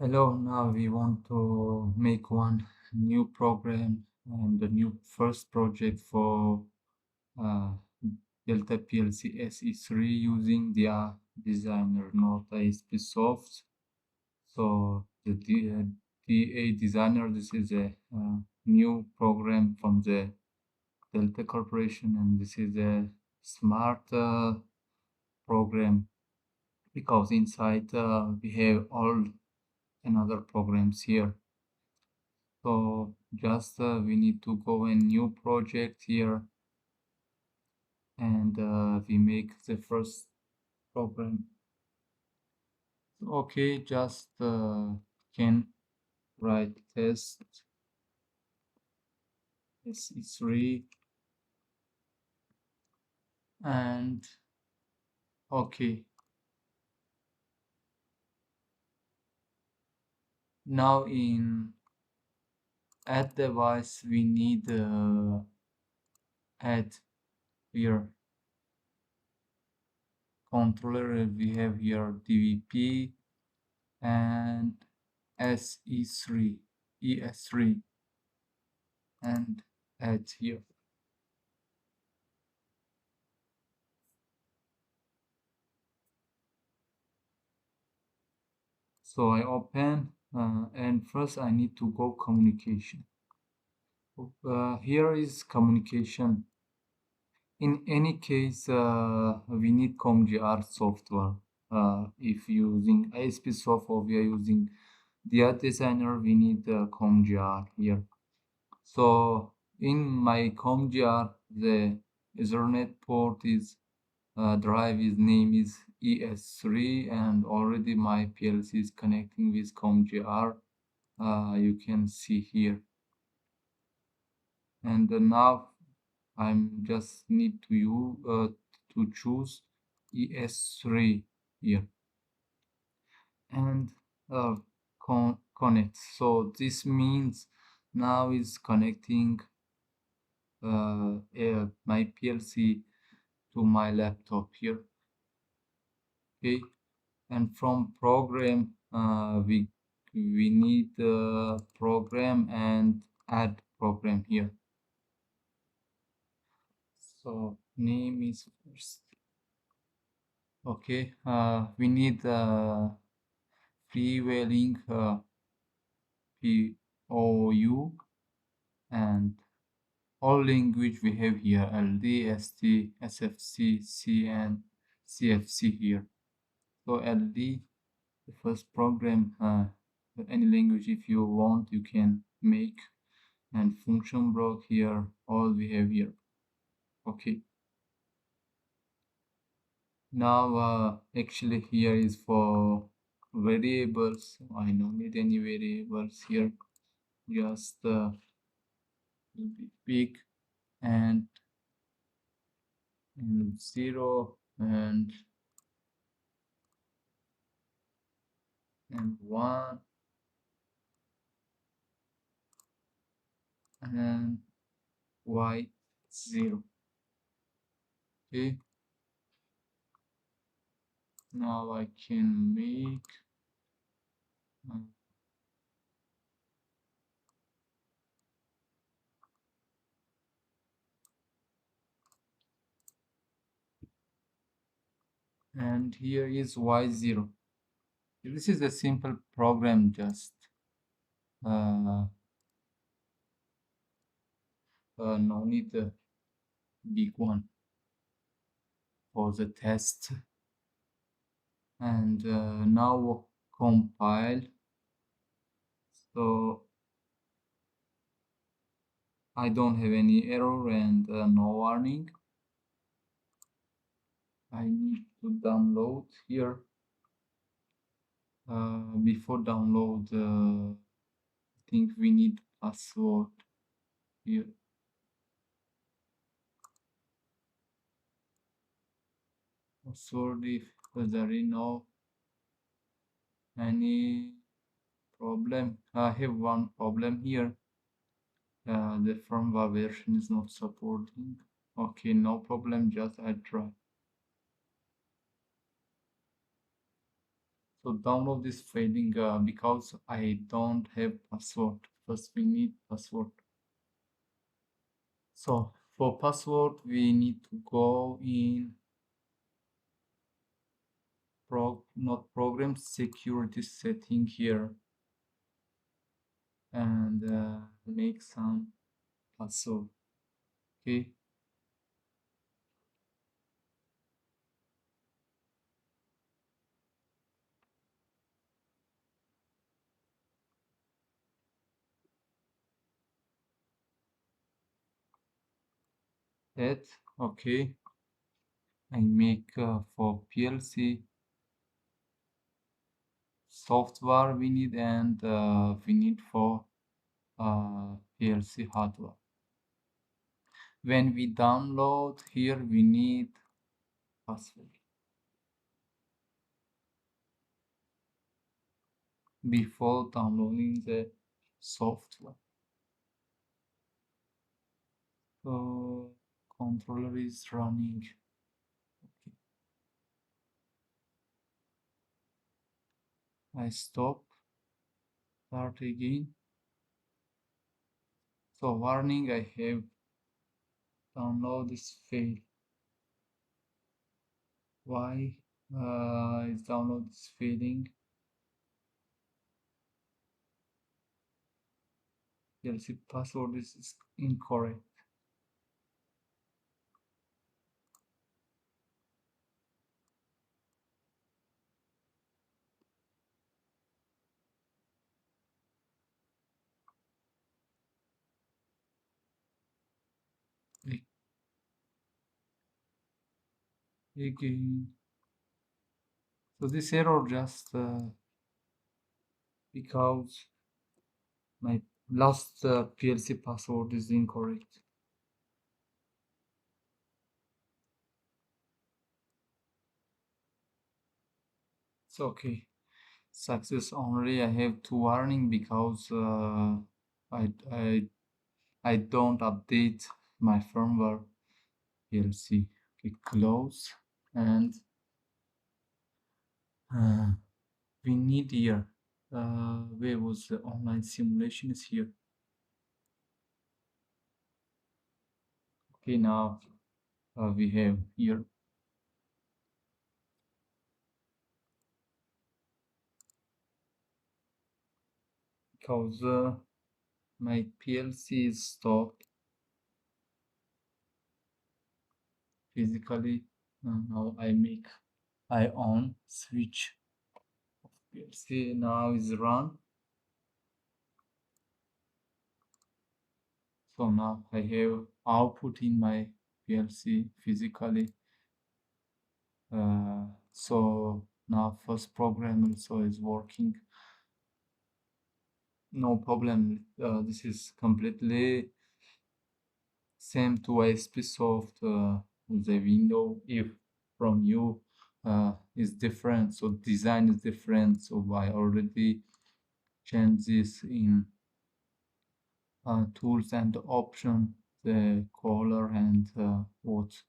Hello, now we want to make one new program and the new first project for uh, Delta PLC SE3 using the designer not ASP soft. So the DIADesigner, this is a new program from the Delta Corporation, and this is a smart program because inside we have all another programs here. So just we need to go a new project here and we make the first program. Okay, just can write test SE3 and okay. Now in add device we need add here controller. We have here DVP and SE3 ES3 and add here. So I open and first I need to go communication. Here is communication. In any case, we need ComGR software. If using ASP software, we are using DIADesigner, we need ComGR here. So in my ComGR, the Ethernet port is drive is name is ES3 and already my PLC is connecting with ComGR. You can see here, and now I'm just need to choose ES3 here and uh, connect. So this means now is connecting my PLC to my laptop here. Okay, and from program we need program and add program here. So name is first. Okay, we need prevailing POU and all language we have here LD, ST, SFC, C and CFC here. So LD, the first program, any language if you want you can make, and function block here, all we have here. Okay. Now actually here is for variables. I don't need any variables here. Just big and 0 and 1 and y 0. Okay. Now I can make and here is y0. This is a simple program, just no need the big one for the test. And now compile. So I don't have any error and no warning. I need to download here. Before download, I think we need password here. Password if there is no any problem. I have one problem here. The firmware version is not supporting. Okay, no problem, just I try. So download this failing because I don't have password. First we need password. So for password we need to go in not program security setting here and make some password. Okay. That okay. I make for PLC software we need and we need for PLC hardware. When we download here, we need password. Before downloading the software. So controller is running. Okay. I stop, start again. So warning, I have download is failed. Why is download is failing? PLC password is incorrect. Again. So this error just because my last PLC password is incorrect. It's okay. Success only. I have two warning because I I I don't update my firmware PLC. Okay, close and uh, we need here. Where was the online simulation? Is here. Okay, now we have here because my PLC is stopped physically. Now I on switch of PLC. Now is run. So now I have output in my PLC physically. So now first program also is working. No problem. This is completely same to ASP.soft. The window if from you is different, so design is different. So I already changed this in tools and option, the color and what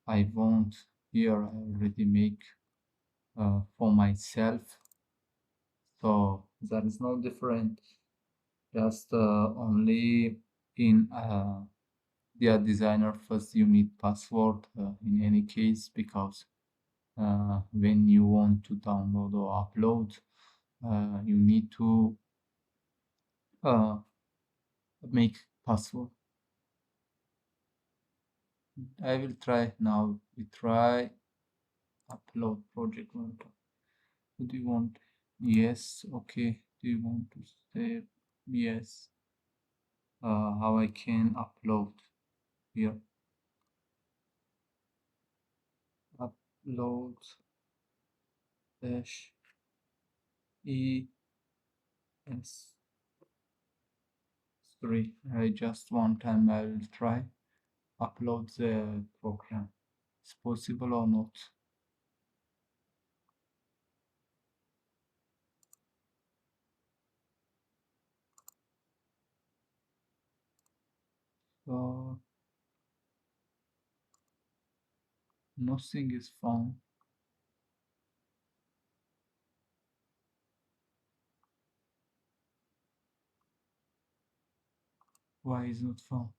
I want here. I already make for myself, so that is no different. Just only in DIADesigner first you need password in any case because when you want to download or upload you need to uh, make password. I will try now. We try upload project monitor. Do you want? Yes. Okay. Do you want to save? Yes. How I can upload here? Upload dash ES3. I just one time I will try upload the program. It's possible or not? So nothing is found. Why is not found?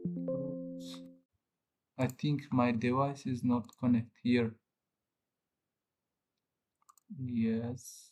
Oops. I think my device is not connected here. Yes.